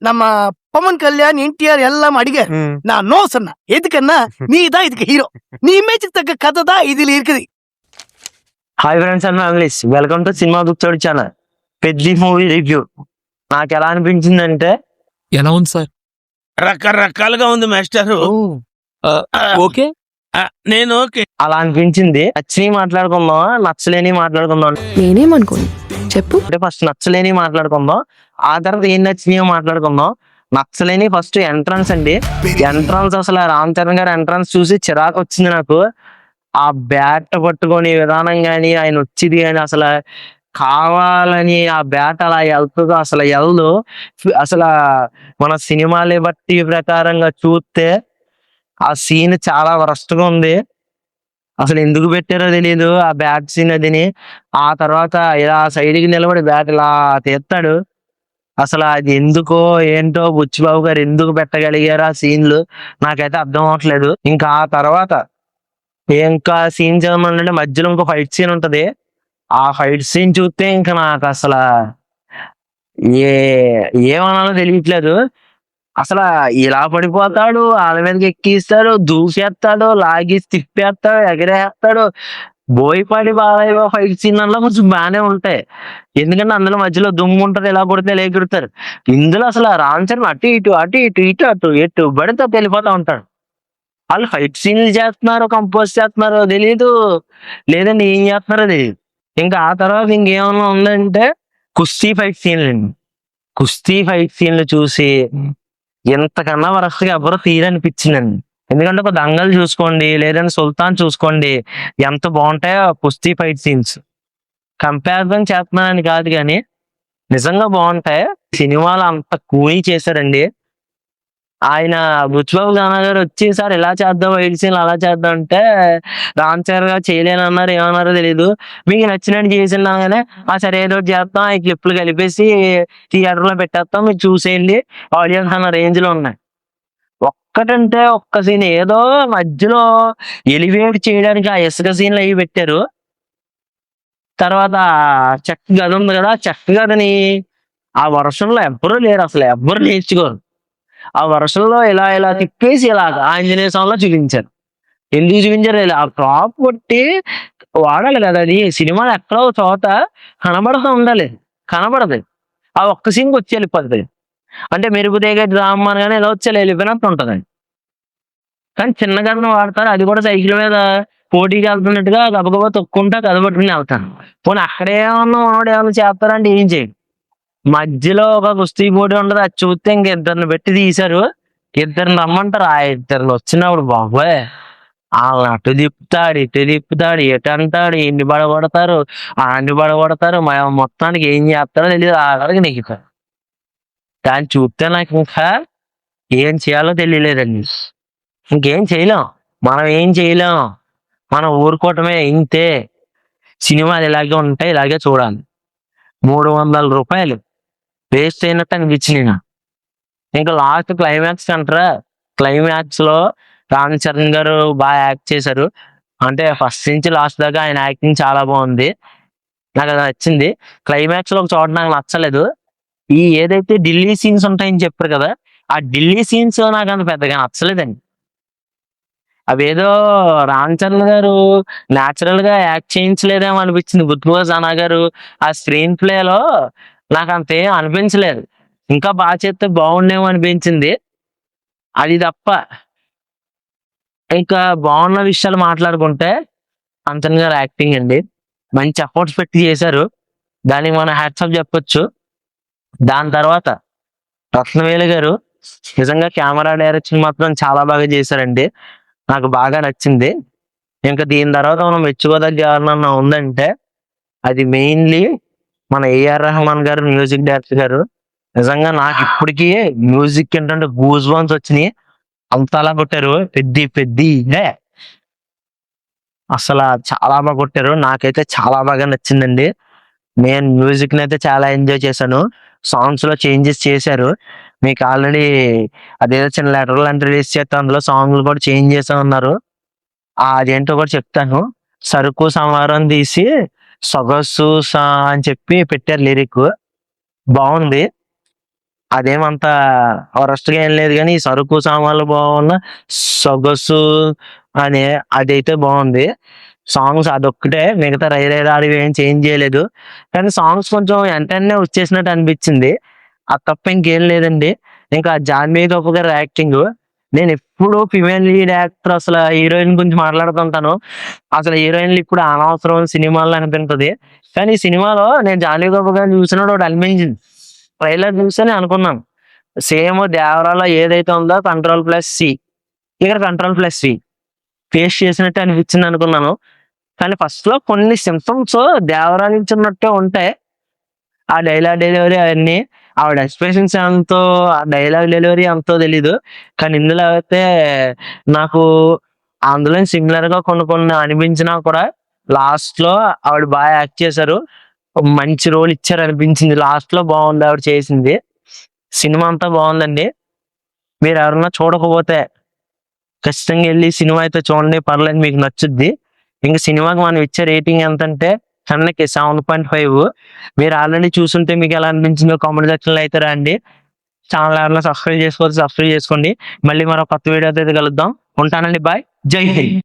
நம்ம பவன் கல்யாண் என்டிஆர் எல்லாம் அடிக நான் நோ சொன்னேன். எதுக்குன்னா நீ தான் இதுக்கு ஹீரோ, நீ இமேஜ் தக்க கதை தான் இதுல இருக்குது. Hi friends and families, welcome to cinema book channel. పెద్ద మూవీ రివ్యూ నాకు ఎలా అనిపించిందంటే, ఎలా ఉంది సార్? రకరకాలుగా ఉంది మాస్టారు. ఓకే, నేను ఓకే. అలా అనిపించింది. నచ్చిని మాట్లాడుకుందాం, నచ్చలేని మాట్లాడుకుందాం. నేనేమనుకోను చెప్పు. అంటే ఫస్ట్ నచ్చలేని మాట్లాడుకుందాం, ఆ తర్వాత ఏం నచ్చినాయో మాట్లాడుకుందాం. నచ్చలేని ఫస్ట్ ఎంట్రన్స్ అండి. ఎంట్రన్స్ అసలు రామ్ చరణ్ గారి ఎంట్రన్స్ చూసి చిరాకు వచ్చింది నాకు. ఆ బ్యాట్ పట్టుకొని విధానం గాని, ఆయన వచ్చింది కానీ అసలు కావాలని ఆ బ్యాట్ అలా వెళ్తుందో అసలు వెళ్దు. అసలు మన సినిమాలు బట్టి ప్రకారంగా చూస్తే ఆ సీన్ చాలా వరస్ట్ గా ఉంది. అసలు ఎందుకు పెట్టారో తెలియదు ఆ బ్యాట్ సీన్ అదిని. ఆ తర్వాత ఇలా సైడ్కి నిలబడి బ్యాట్ ఇలా తీస్తాడు. అసలు అది ఎందుకో ఏంటో బుచ్చిబాబు గారు ఎందుకు పెట్టగలిగారు ఆ సీన్లు నాకైతే అర్థం అవ్వట్లేదు. ఇంకా ఆ తర్వాత ఇంకా సీన్స్ ఏమన్నా మధ్యలో ఇంకో ఫైట్ సీన్ ఉంటది. ఆ ఫైట్ సీన్ చూస్తే ఇంకా నాకు అసలు ఏమనాలో తెలియట్లేదు. అసలు ఇలా పడిపోతాడు, వాళ్ళ మీదకి ఎక్కిస్తాడు, దూసేస్తాడు, లాగి తిప్పేస్తాడు, ఎగరేస్తాడు. బోయపాటి బాలయ్య ఫైట్ సీన్ అలా కొంచెం బాగానే ఉంటాయి, ఎందుకంటే అందులో మధ్యలో దుమ్ము ఉంటది, ఇలా కొడితే లేకెడతారు. ఇందులో అసలు రామ్ చరణ్ అటు ఇటు అటు ఇటు ఇటు అటు ఎటు పడితే వెళ్ళిపోతా ఉంటాడు. వాళ్ళు ఫైట్ సీన్లు చేస్తున్నారో కంపోజ్ చేస్తున్నారో తెలియదు, లేదండి ఏం చేస్తున్నారో తెలియదు. ఇంకా ఆ తర్వాత ఇంకేమన్నా ఉందంటే కుస్తీ ఫైట్ సీన్లు అండి. కుస్తీ ఫైట్ సీన్లు చూసి ఎంతకన్నా వరసగా ఎవరో తీరనిపించిందండి. ఎందుకంటే ఒక దంగల్ చూసుకోండి, లేదంటే సుల్తాన్ చూసుకోండి, ఎంత బాగుంటాయో కుస్తీ ఫైట్ సీన్స్. కంపారిజన్ చేస్తున్నానని కాదు కానీ నిజంగా బాగుంటాయి. సినిమాలు అంత కూలీ చేశారండి. ఆయన బుచ్చిబాబు దానా గారు వచ్చి సార్ ఇలా చేద్దాం, ఫైట్ సీన్లు అలా చేద్దాం అంటే రామ్ చరణ్ గారు చేయలేనన్నారు, ఏమన్నారో తెలియదు. మీకు నచ్చినట్టు చేసినాగానే సరే ఏదో ఒకటి చేస్తాం, ఈ క్లిప్లు కలిపేసి థియేటర్ లో పెట్టేస్తాం, మీరు చూసేయండి ఆడియన్స్ అన్న రేంజ్ లో ఉన్నాయి. ఒక్కటంటే ఒక్క సీన్ ఏదో మధ్యలో ఎలివేట్ చేయడానికి ఆ ఇసుక సీన్లు అవి పెట్టారు. తర్వాత చెక్క గద ఉంది కదా, చెక్క గదని ఆ వర్షంలో ఎవ్వరూ లేరు, అసలు ఎవ్వరు నేర్చుకోరు. ఆ వర్షంలో ఇలా ఇలా తిప్పేసి ఇలాగ ఆంజనేయ స్వామిలో చూపించారు. ఎందుకు చూపించారు? ఆ ప్రాప్ కొట్టి వాడాలి కదా, అది సినిమాలో ఎక్కడో చోట కనబడుతూ ఉండాలి, కనబడదు. ఆ ఒక్క సీన్కి వచ్చి వెళ్ళిపోతుంది. అంటే మెరుపు తీగ డ్రామా కానీ ఇలా వచ్చి వెళ్ళిపోయినట్టు ఉంటుంది. కానీ చిన్న గదను వాడతారు, అది కూడా సైకిల్ మీద పోటీకి వెళ్తున్నట్టుగా గబగబా తొక్కుంటా కదబట్టుకుని వెళ్తాను. పోనీ అక్కడే ఏమన్నా వాడు ఏమన్నా చేస్తారంటే ఏం చేయడు. మధ్యలో ఒక కుస్తీ పోటీ ఉండదు, అది చూస్తే ఇంక ఇద్దరిని పెట్టి తీశారు. ఇద్దరిని రమ్మంటారు, ఆ ఇద్దరిని వచ్చినప్పుడు బాబోయ్ వాళ్ళని అటు తిప్పుతాడు, ఇటు తిప్పుతాడు, ఎటు అంటాడు, ఎన్ని పడగొడతారు, అన్ని పడగొడతారు, మొత్తానికి ఏం చేస్తారో తెలియదు, ఆఖరికి నెగ్గుతారు. దాన్ని చూస్తే నాకు ఇంకా ఏం చేయాలో తెలియలేదండి. ఇంకేం చేయలేం, మనం ఏం చేయలేం, మనం ఊరుకోవటమే. ఇంతే, సినిమాలు ఇలాగే ఉంటాయి, ఇలాగే చూడాలి. 300 రూపాయలు వేస్ట్ అయినట్టు అనిపించింది నాకు. ఇంకా లాస్ట్ క్లైమాక్స్ అంటారా, క్లైమాక్స్ లో రామ్ చరణ్ గారు బాగా యాక్ట్ చేశారు. అంటే ఫస్ట్ నుంచి లాస్ట్ దాకా ఆయన యాక్టింగ్ చాలా బాగుంది, నాకు అది నచ్చింది. క్లైమాక్స్ లో ఒక చోట నాకు నచ్చలేదు, ఈ ఏదైతే ఢిల్లీ సీన్స్ ఉంటాయని చెప్పారు కదా, ఆ ఢిల్లీ సీన్స్ నాకు అంత పెద్దగా నచ్చలేదండి. అవేదో రామ్ చరణ్ గారు న్యాచురల్ గా యాక్ట్ చేయించలేదేమో అనిపించింది. బుచ్చిబాబు దానా గారు ఆ స్క్రీన్ ప్లే లో నాకు అంతేం అనిపించలేదు, ఇంకా బాగా చేస్తే బాగుండేమో అనిపించింది. అది తప్ప ఇంకా బాగున్న విషయాలు మాట్లాడుకుంటే అంతన్ గారు యాక్టింగ్ అండి, మంచి ఎఫర్ట్స్ పెట్టి చేశారు, దానికి మనం హ్యాట్సాప్ చెప్పొచ్చు. దాని తర్వాత రత్నవేలు గారు నిజంగా కెమెరా డైరెక్షన్ మాత్రం చాలా బాగా చేశారండి, నాకు బాగా నచ్చింది. ఇంకా దీని తర్వాత మనం మెచ్చుకోదగ్గ ఎవరన్నా ఉందంటే అది మెయిన్లీ మన ఏఆర్ రెహమాన్ గారు, మ్యూజిక్ డైరెక్టర్ గారు. నిజంగా నాకు ఇప్పటికీ మ్యూజిక్ ఏంటంటే గూస్ బంప్స్ వచ్చినాయి, అంతలా కొట్టారు. పెద్ద అసలు చాలా బాగా కొట్టారు, నాకైతే చాలా బాగా నచ్చిందండి. నేను మ్యూజిక్ ని అయితే చాలా ఎంజాయ్ చేశాను. సాంగ్స్ లో చేంజెస్ చేశారు, మీకు ఆల్రెడీ అదేదో చిన్న లెటర్ లాంటి రిలీజ్ చేస్తే అందులో సాంగ్లు కూడా చేంజ్ చేస్తా ఉన్నారు. అదేంటో కూడా చెప్తాను. సరుకు సమారం తీసి సొగసు అని చెప్పి పెట్టారు లిరిక్, బాగుంది. అదేమంత వరస్ట్ గా ఏం లేదు, కానీ ఈ సరుకు సామాన్లు బాగున్న సొగసు అనే అదైతే బాగుంది. సాంగ్స్ అదొక్కటే, మిగతా రైరైరాడివి ఏం చేంజ్ చేయలేదు. కానీ సాంగ్స్ కొంచెం వెంటనే వచ్చేసినట్టు అనిపించింది. అది తప్ప ఇంకేం లేదండి. ఇంకా జాన్వీ కపూర్ గారి యాక్టింగ్, నేను ఎప్పుడు ఫిమేల్ లీడ్ యాక్టర్ అసలు హీరోయిన్ గురించి మాట్లాడుతుంటాను. అసలు హీరోయిన్లు ఇప్పుడు అనవసరం సినిమాల్లో అనిపింటది. కానీ ఈ సినిమాలో నేను జాన్వీ కపూర్ గారిని చూసినప్పుడు ఒకటి అనిపించింది. ట్రైలర్ చూస్తేనే అనుకున్నాను, సేమ్ దేవరాలో ఏదైతే ఉందో Ctrl+C, ఇక్కడ Ctrl+V పేస్ట్ చేసినట్టు అనిపించింది అనుకున్నాను. కానీ ఫస్ట్ లో కొన్ని సింప్టమ్స్ దేవరా నుంచి ఉన్నట్టే ఉంటాయి. ఆ డైలాగ్ డెలివరీ అవన్నీ, ఆవిడ ఎక్స్ప్రెషన్స్ ఎంతో, ఆ డైలాగ్ డెలివరీ ఎంతో తెలీదు. కానీ ఇందులో అయితే నాకు అందులో సిమిలర్ గా కొన్ని కొన్ని అనిపించినా కూడా లాస్ట్ లో ఆవిడ బాగా యాక్ట్ చేశారు. ఒక మంచి రోల్ ఇచ్చారు అనిపించింది. లాస్ట్ లో బాగుంది ఆవిడ చేసింది. సినిమా అంతా బాగుందండి. మీరు ఎవరన్నా చూడకపోతే ఖచ్చితంగా వెళ్ళి సినిమా అయితే చూడండి, పర్లేదు, మీకు నచ్చుద్ది. ఇంకా సినిమాకి మనం ఇచ్చే రేటింగ్ ఎంత అంటే 10కి 7.5. మీరు ఆల్రెడీ చూసుంటే మీకు ఎలా అనిపించిందో కామెంట్ సెక్షన్ లో అయితే రండి. ఛానల్ ఎవరైనా సబ్స్క్రైబ్ చేసుకోండి. మళ్ళీ మరో కొత్త వీడియోతో అయితే కలుద్దాం. ఉంటానండి, బాయ్, జై హింద్.